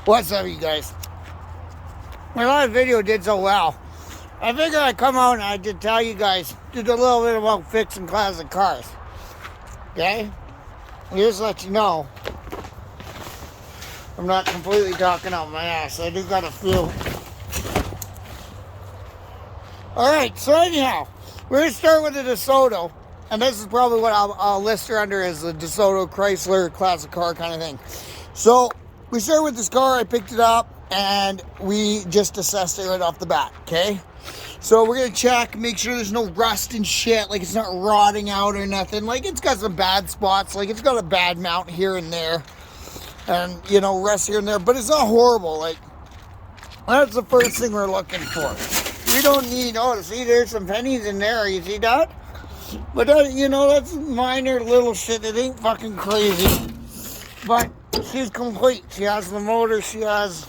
What's up, you guys? My last video did so well. I figured I'd come out and I'd just tell you guys just a little bit about fixing classic cars. Okay? Just let you know, I'm not completely talking out my ass. I do got a few. Alright, so anyhow, we're going to start with the DeSoto. And this is probably what I'll list her under as the DeSoto Chrysler classic car kind of thing. So, we started with this car, I picked it up, and we just assessed it right off the bat, okay? So we're gonna check, make sure there's no rust and shit, like it's not rotting out or nothing. Like it's got some bad spots, like it's got a bad mount here and there, and you know, rust here and there, but it's not horrible. Like, that's the first thing we're looking for. We don't need, oh, see, there's some pennies in there, you see that? But that, you know, that's minor little shit, it ain't fucking crazy. But she's complete. She has the motor, she has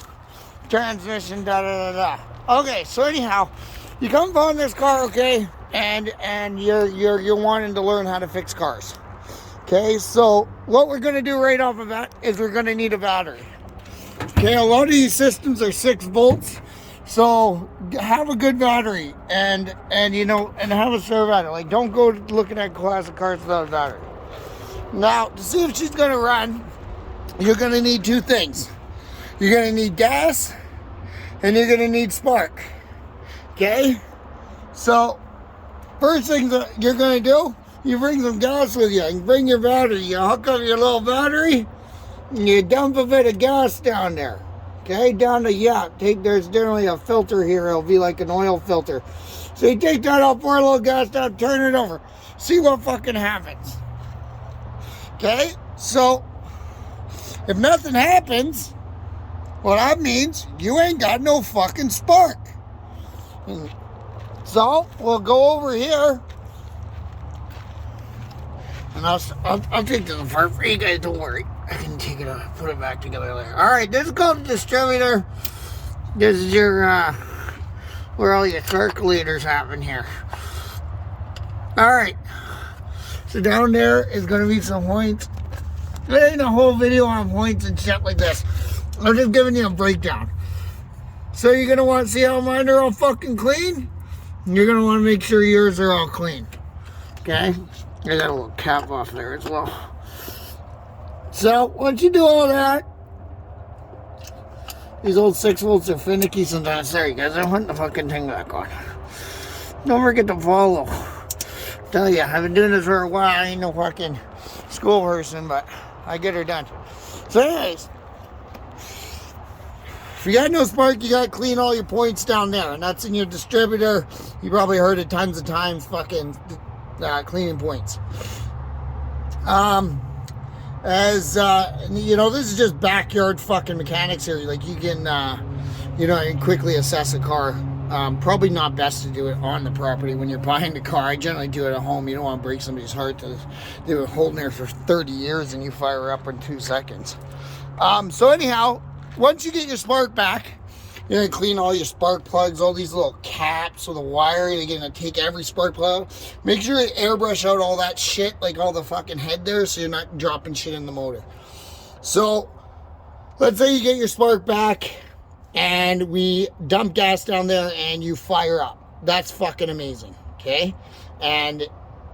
transmission, Okay, so anyhow, you come upon this car, okay, and you're wanting to learn how to fix cars. Okay, so what we're gonna do right off of that is we're gonna need a battery. Okay, a lot of these systems are 6 volts, so have a good battery and you know, and have a spare battery. Like, don't go looking at classic cars without a battery. Now, to see if she's gonna run, you're going to need 2 things. You're going to need gas and you're going to need spark. Okay? So, first thing that you're going to do, you bring some gas with you. You bring your battery. You hook up your little battery and you dump a bit of gas down there. Okay? Down to, there's generally a filter here. It'll be like an oil filter. So you take that out, pour a little gas down, turn it over. See what fucking happens. Okay? So, if nothing happens, well, that means you ain't got no fucking spark. So, we'll go over here. And I'll take this apart for you guys, don't worry. I can take it out, put it back together later. Alright, this is called the distributor. This is your, where all your circulators happen here. Alright. So down there is going to be some points. There ain't a whole video on points and shit like this. I'm just giving you a breakdown. So you're going to want to see how mine are all fucking clean. You're going to want to make sure yours are all clean. Okay? I got a little cap off there as well. So once you do all that, these old 6 volts are finicky sometimes. Sorry guys, I'm putting the fucking thing back on. Don't forget to follow. Tell you, I've been doing this for a while. I ain't no fucking school person, but I get her done. So anyways, if you got no spark, you got to clean all your points down there, and that's in your distributor. You probably heard it tons of times, fucking cleaning points. As you know, this is just backyard fucking mechanics here. Like, you can you know, and quickly assess a car. Probably not best to do it on the property when you're buying the car. I generally do it at home. You don't want to break somebody's heart. They were holding there for 30 years and you fire up in 2 seconds. So anyhow, once you get your spark back, you're going to clean all your spark plugs, all these little caps with the wiring. You're going to take every spark plug. Make sure you airbrush out all that shit, like all the fucking head there, so you're not dropping shit in the motor. So, let's say you get your spark back and we dump gas down there and you fire up. That's fucking amazing, okay? And,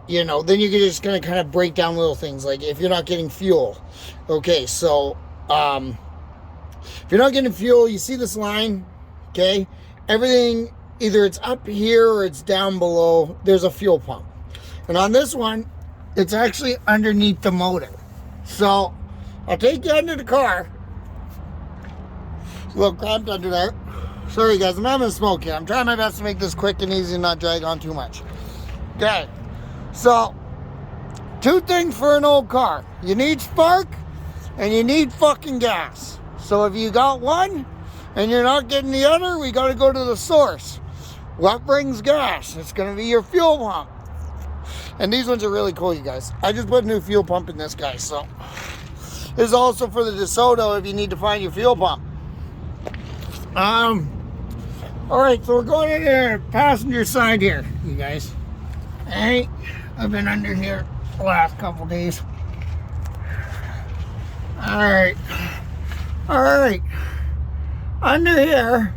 you know, then you're just going to kind of break down little things, like if you're not getting fuel. Okay, so, if you're not getting fuel, you see this line, okay? Everything, either it's up here or it's down below, there's a fuel pump. And on this one, it's actually underneath the motor. So, I'll take you under the car. A little cramped under there. Sorry guys, I'm having a smoke here. I'm trying my best to make this quick and easy and not drag on too much. Okay, so 2 things for an old car. You need spark and you need fucking gas. So if you got one and you're not getting the other, we got to go to the source. What brings gas? It's going to be your fuel pump. And these ones are really cool, you guys. I just put a new fuel pump in this guy, so this is also for the DeSoto if you need to find your fuel pump. Alright, so we're going in the passenger side here, you guys. Hey, I've been under here the last couple days. Alright. under here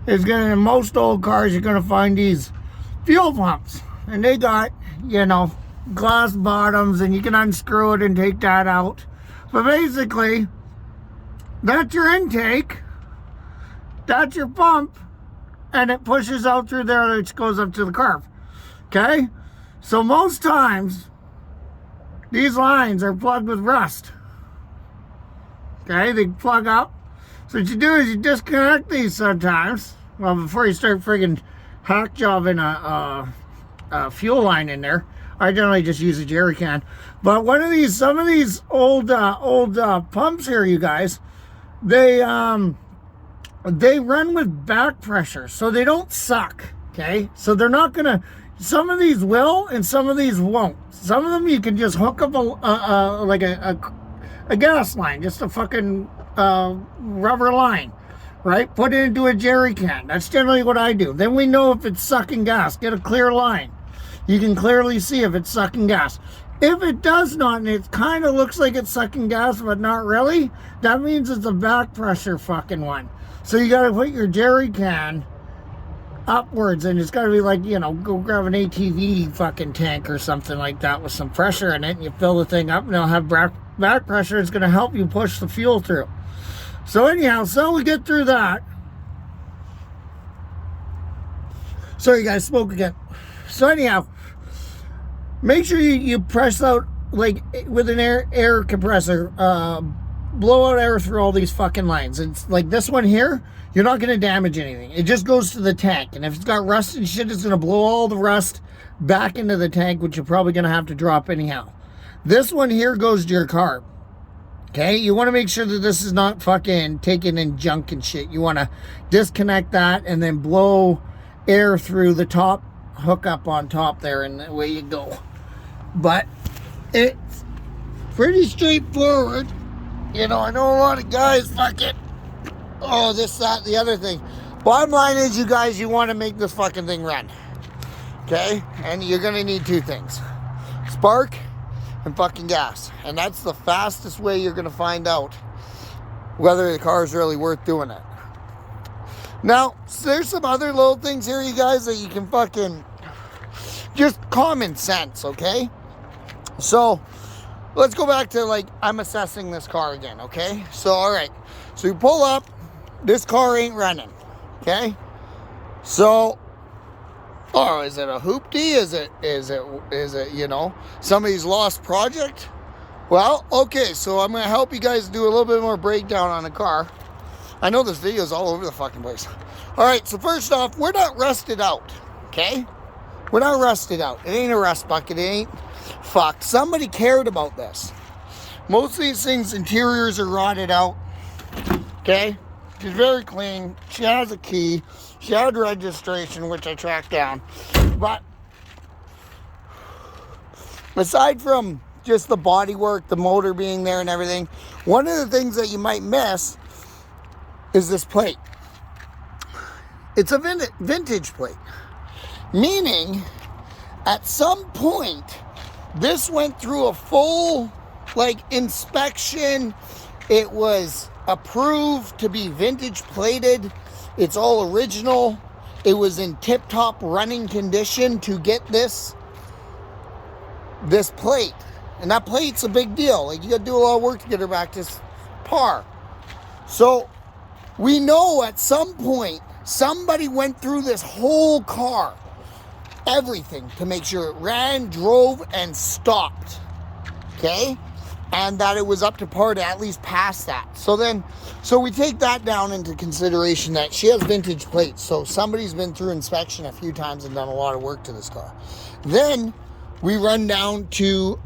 is gonna, in most old cars, you're gonna find these fuel pumps. And they got, you know, glass bottoms, and you can unscrew it and take that out. But basically, that's your intake, that's your pump, and it pushes out through there, which goes up to the carb. Okay? So most times, these lines are plugged with rust. Okay? They plug up. So what you do is you disconnect these sometimes. Well, before you start friggin' hack jobbing a fuel line in there. I generally just use a jerry can. But some of these old pumps here, you guys, they run with back pressure, so they don't suck. Okay, so they're not gonna. Some of these will, and some of these won't. Some of them you can just hook up a gas line, just a fucking rubber line, right? Put it into a jerry can. That's generally what I do. Then we know if it's sucking gas. Get a clear line. You can clearly see if it's sucking gas. If it does not, and it kind of looks like it's sucking gas, but not really, that means it's a back pressure fucking one. So you got to put your jerry can upwards, and it's got to be like, you know, go grab an ATV fucking tank or something like that with some pressure in it, and you fill the thing up, and it'll have back pressure. It's going to help you push the fuel through. So anyhow, so we get through that. Sorry guys, smoke again. So anyhow, make sure you press out, like with an air compressor, blow out air through all these fucking lines. It's like this one here, you're not going to damage anything. It just goes to the tank. And if it's got rust and shit, it's going to blow all the rust back into the tank, which you're probably going to have to drop anyhow. This one here goes to your carb. Okay, you want to make sure that this is not fucking taking in junk and shit. You want to disconnect that and then blow air through the top hook up on top there, and away you go. But it's pretty straightforward. You know, I know a lot of guys fucking, oh, this, that, the other thing. Bottom line is, you guys, you want to make this fucking thing run. Okay? And you're going to need two things. Spark and fucking gas. And that's the fastest way you're going to find out whether the car is really worth doing it. Now, there's some other little things here, you guys, that you can fucking, just common sense, okay? So, let's go back to, like, I'm assessing this car again, okay? So, all right. So, you pull up. This car ain't running, okay? So, oh, is it a hoopty? Is it, you know, somebody's lost project? Well, okay, so I'm going to help you guys do a little bit more breakdown on the car. I know this video is all over the fucking place. All right, so first off, we're not rusted out, okay? We're not rusted out. It ain't a rust bucket. It ain't fucked. Somebody cared about this. Most of these things, interiors are rotted out, okay? She's very clean. She has a key. She had registration, which I tracked down. But aside from just the bodywork, the motor being there and everything, one of the things that you might miss is this plate. It's a vintage plate. Meaning, at some point, this went through a full, like, inspection. It was approved to be vintage plated. It's all original. It was in tip-top running condition to get this plate. And that plate's a big deal. Like, you got to do a lot of work to get her back to par. So, we know at some point, somebody went through this whole car, everything, to make sure it ran, drove, and stopped, okay? And that it was up to par to at least pass that. So we take that down into consideration, that she has vintage plates, so somebody's been through inspection a few times and done a lot of work to this car. Then we run down to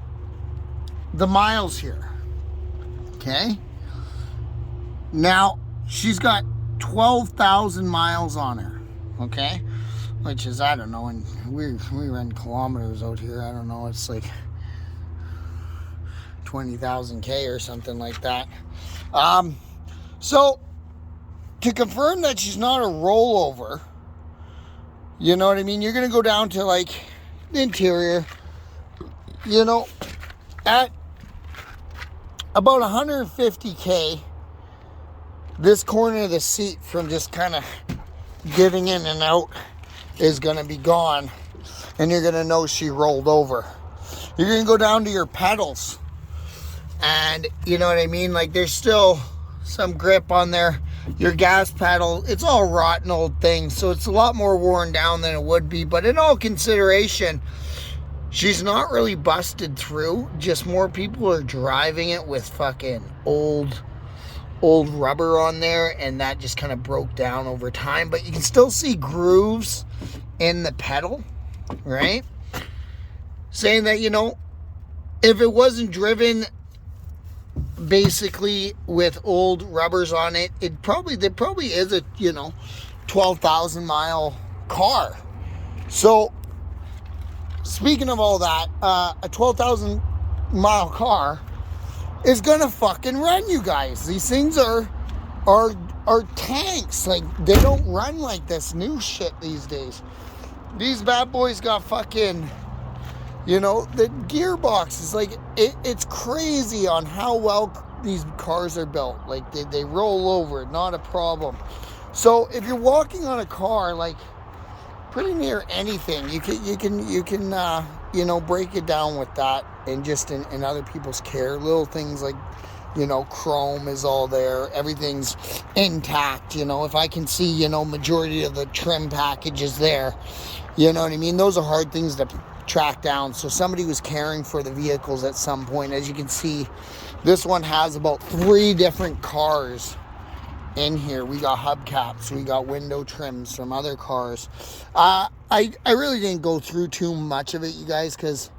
the miles here, okay? Now, she's got 12,000 miles on her, okay? Which is, I don't know, and we run kilometers out here. I don't know, it's like 20,000 K or something like that. So, to confirm that she's not a rollover, you know what I mean? You're going to go down to, like, the interior, you know, at about 150 K, this corner of the seat from just kind of giving in and out is going to be gone. And you're going to know she rolled over. You're going to go down to your pedals. And you know what I mean? Like, there's still some grip on there. Your gas pedal, it's all rotten old things, so it's a lot more worn down than it would be. But in all consideration, she's not really busted through. Just more people are driving it with fucking old rubber on there, and that just kind of broke down over time. But you can still see grooves in the pedal, right? Saying that, you know, if it wasn't driven basically with old rubbers on it, there probably is a, you know, 12,000 mile car. So speaking of all that, a 12,000 mile car is gonna fucking run, you guys. These things are tanks. Like, they don't run like this new shit these days. These bad boys got fucking, you know, the gearbox is like, it's crazy on how well these cars are built. Like, they roll over, not a problem. So if you're walking on a car, like, pretty near anything, you can you know, break it down with that, and just in other people's care. Little things like, you know, chrome is all there, everything's intact. You know, if I can see, you know, majority of the trim package is there, you know what I mean? Those are hard things to track down. So somebody was caring for the vehicles at some point. As you can see, this one has about 3 different cars in here. We got hubcaps, we got window trims from other cars. I really didn't go through too much of it, you guys, because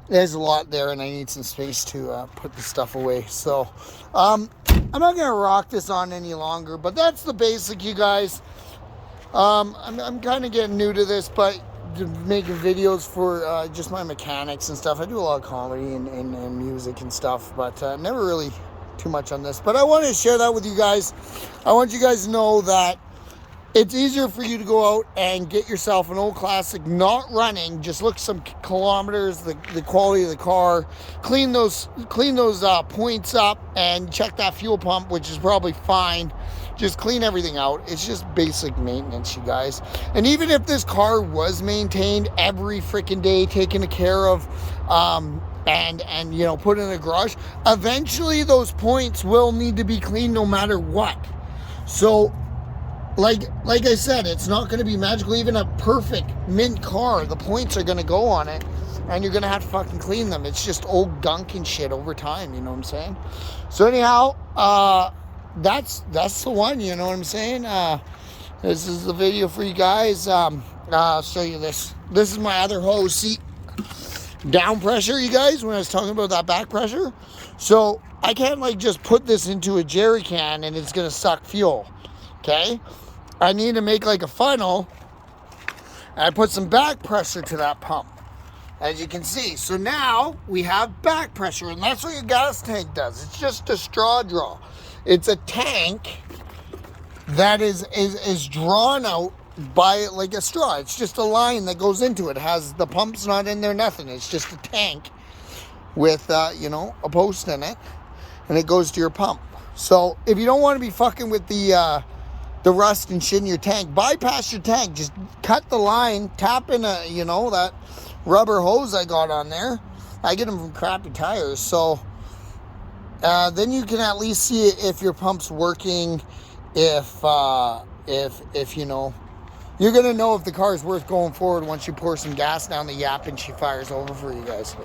there's a lot there and I need some space to put the stuff away. So I'm not gonna rock this on any longer, but that's the basic, you guys. I'm kind of getting new to this, but making videos for just my mechanics and stuff. I do a lot of comedy and music and stuff, but never really too much on this. But I wanted to share that with you guys. I want you guys to know that it's easier for you to go out and get yourself an old classic, not running, just look some kilometers, the quality of the car, clean those points up, and check that fuel pump, which is probably fine. Just clean everything out. It's just basic maintenance, you guys. And even if this car was maintained every freaking day, taken care of, and you know, put in a garage, eventually those points will need to be cleaned no matter what. So like I said, it's not going to be magical. Even a perfect mint car, the points are going to go on it, and you're going to have to fucking clean them. It's just old gunk and shit over time, you know what I'm saying? So anyhow, that's the one, you know what I'm saying? This is the video for you guys. I'll show you this. This is my other hose seat down pressure, you guys, when I was talking about that back pressure. So I can't like just put this into a jerry can and it's going to suck fuel. Okay? I need to make like a funnel, and I put some back pressure to that pump, as you can see. So now we have back pressure, and that's what your gas tank does. It's just a straw draw. It's a tank that is drawn out by like a straw. It's just a line that goes into it. Has the pump's not in there, nothing. It's just a tank with you know, a post in it, and it goes to your pump. So if you don't want to be fucking with the rust and shit in your tank, bypass your tank. Just cut the line, tap in a, you know, that rubber hose I got on there. I get them from Crappy Tires. So then you can at least see if your pump's working, if you know, you're gonna know if the car is worth going forward once you pour some gas down the yap and she fires over for you guys.